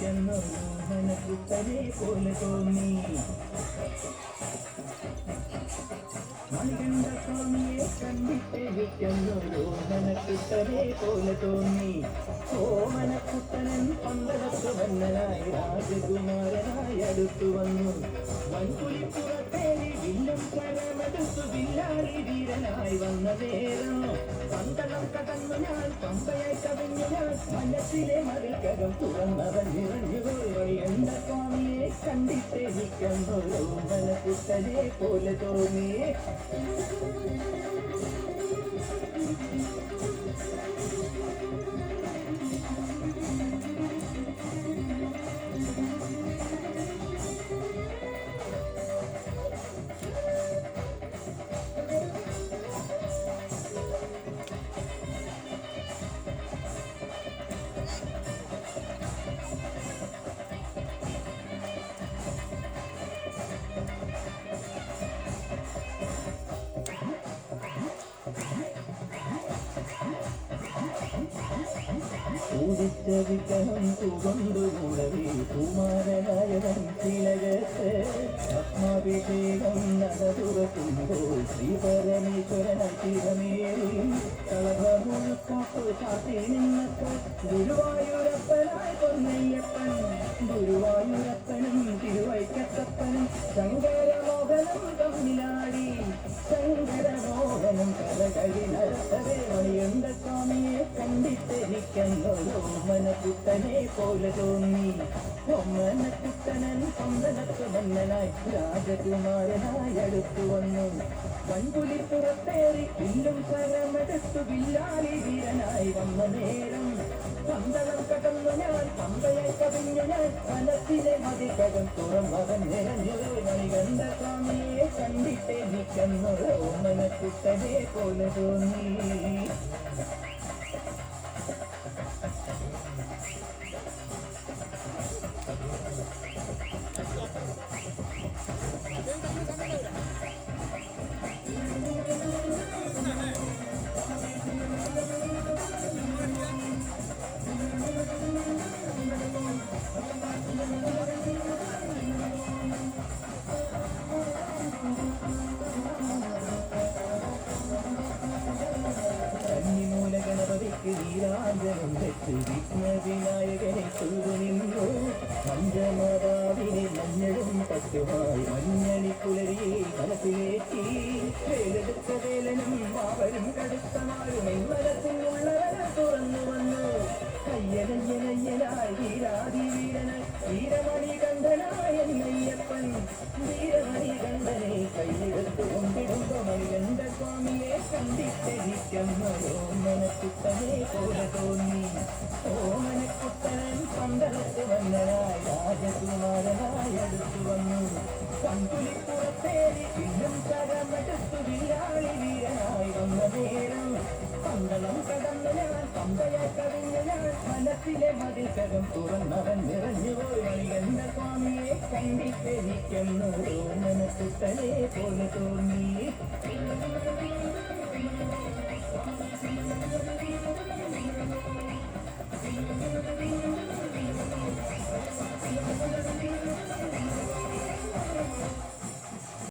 എനിക്കെന്നൊരു മനക്കുത്തനെ പോലെ തോന്നി. മണികണ്ഠ സ്വാമിയെ കണ്ടിട്ട് എനിക്കെന്നൊരു മനക്കുത്തനെ പോലെ തോന്നി. ഓമനക്കുട്ടനൻ പന്തളത്ത് വന്നനായി രാജകുമാരനായി അടുത്തു വന്നു. വൻകുലിപ്പുറത്തേറി വില്ലും പരമെടുത്തു വില്ലാളി വീരനായി വന്ന നേരം പന്തളം കടന്നു ഞാൻ പമ്പയായി കവിഞ്ഞു ഞാൻ മനസ്സിലെ മതിൽക്കകം തുറന്നവൻ നിറഞ്ഞുപോയി. എന്റെ സ്വാമിയെ കണ്ടിട്ട് എനിക്കെന്നൊരു മനക്കുട്ടനെ പോലെ തോന്നി. പൂജിച്ച വിഗ്രഹം തുകൊണ്ടുകൂടവേ കുമാരനായവൻ തിലകത്ത് ആത്മാഭിഷേകം നട തുറക്കുമ്പോൾ ശ്രീപരമേശ്വരനായി തിരമേറി കളഭമുഴുക്കാട്ടു ചാത്തി നിന്നപ്പോൾ ഗുരുവായൂരപ്പനായി പൊന്നയ്യപ്പൻ. ഗുരുവായൂരപ്പനും തിരുവൈക്കത്തപ്പനും ശങ്കരമോഹനം തമ്മിലാടി. ശങ്കരമോഹനം കരകളി നടത്തവേ മണിയണ്ട സ്വാമിയെ കണ്ടിട്ട് എനിക്കെന്നൊരു മനക്കുട്ടനെ പോലെ തോന്നി. ഒമ്മനക്കുട്ടനൻ പന്തളത്ത് വന്നനായി രാജകുമാരനായി അടുത്തു വന്നു. വൻകുലിപ്പുറത്തേറി വില്ലും കരമെടുത്തു വില്ലാളി വീരനായി വന്ന നേരം പന്തളം കടന്നു ഞാൻ പമ്പയായി കവിഞ്ഞു ഞാൻ മനസ്സിലെ മതിക്കകം തുറന്നവൻ നിറഞ്ഞു. മണികണ്ഠ സ്വാമിയെ കണ്ടിട്ട് എനിക്കെന്നൊരു മനക്കുട്ടനെ പോലെ തോന്നി. ഗണപതിക്ക് വീരാഞ്ജനം വെച്ച് വിഘ്നവിനായകനെ തൊഴുതു നിന്നു. മഞ്ചമാതാവിനെ മഞ്ഞളും പറ്റുമായി മഞ്ഞണിക്കുലരിയെ മനസ്സിലേറ്റി. വേലെടുത്ത വേലനും മാവരും കടുത്തമാരും മനസ്സിനുള്ളവരെ തുറന്നു വന്നു. കയ്യനയ്യനയ്യനായി വീരാതി വീരനായി വീരമണി കണ്ഠനായ അയ്യപ്പൻ. വീരമണി കണ്ഠനെ കയ്യിലെടുത്തു കൊണ്ടിടുമ്പോ മണികണ്ഠ സ്വാമിയെ കണ്ടിട്ട് എനിക്കെന്നൊരു മനക്കുട്ടനെ പോലെ തോന്നി. ഓമനക്കുട്ടനൻ പന്തളത്ത് വന്നനായി രാജകുമാരനായി അടുത്തു വന്നു. കൺകുലിപ്പുറത്തേറി പിന്നും കരമെടുത്തു വില്ലാളി വീരനായി വന്ന നേരം പന്തളം കടന്നു ഞാൻ പമ്പയായി കവിഞ്ഞു ഞാൻ മനസ്സിലെ മതിൽക്കകം തുറന്നവൻ നിറഞ്ഞുപോയി. മണികണ്ഠ സ്വാമിയെ കണ്ടിട്ട് എനിക്കെന്നൊരു മനക്കുട്ടനെ പോലെ തോന്നി.